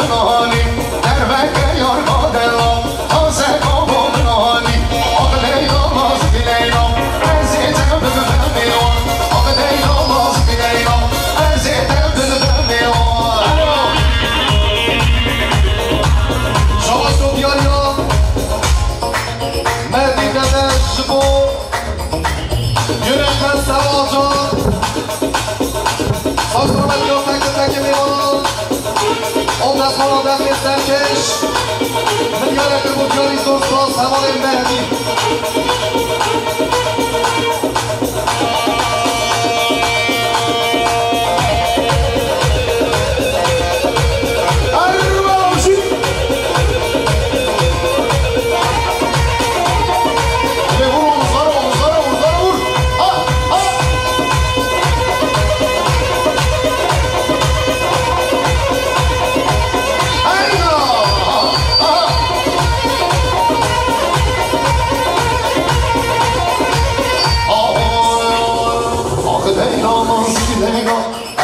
بنانی دربک یار بادلا تازه کابو بنانی آقا لیلا مازی لیلا عزیزم ببن میوان آقا لیلا مازی لیلا عزیزم ببن میوان شما تو بیاریا مردی دادش بو yürekten savaşan Saksırmak yok tekli miyon Ondan sonra defnetten keş Milyarı bu görüş dostlar Sevalin Mehdi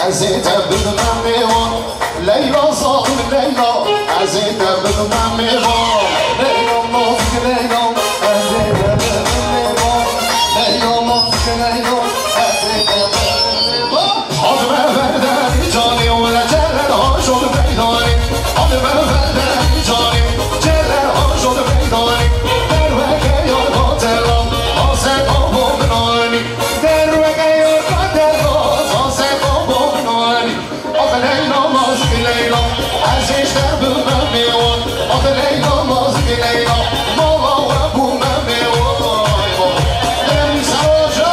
عزيزة بدنا ميوان ليلى صاحب ليلى عزيزة بدنا ميوان ليلى ماسك ليلى عزيزة بدنا ميوان ليلى ماسك ليلى عزيزة بدنا ميوان حاضر بردن جاني ولا جلل هاشون بيداني حاضر بردن جاني جلل هاشون بيداني دروك يا قاتلا حاسب أبو بناني دروك يا قاتلا Leyla mazgi Leyla Azizler bilmem mevan Adı Leyla mazgi Leyla Mala ve bu mevan Deniz Hoca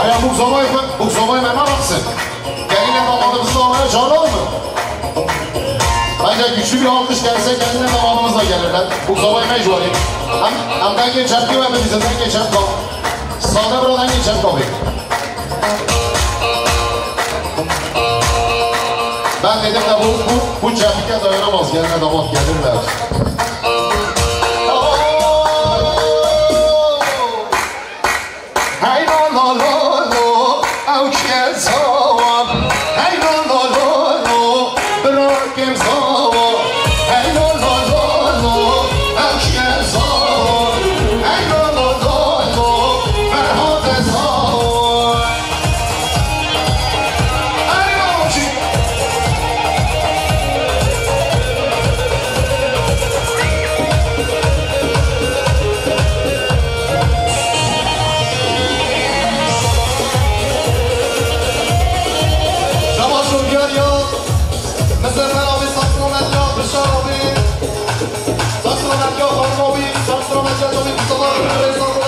Aya bu zavayı meme baksın Gelinle damadımızı almaya çağıralım mı? Bence güçlü bir alkış gelse kendine damadımızla gelirler. Bu zavayı mecburi. Hem ben geçem ki hem de bizden geçem kal. Sağda buradan geçem tabii. Ben dedim de bu çepike dayanamaz. Geline damat gelirler. Hey la la la la, avşkel savan. Hey la la la la, bırakım savan. Hey la la la la, avşkel savan. Hey la la la la, ferhat savan. Hey avşi. مثل منابی ساکرامت یا بشارابی ساکرامت یا خانمابی ساکرامت یا جامی بسالار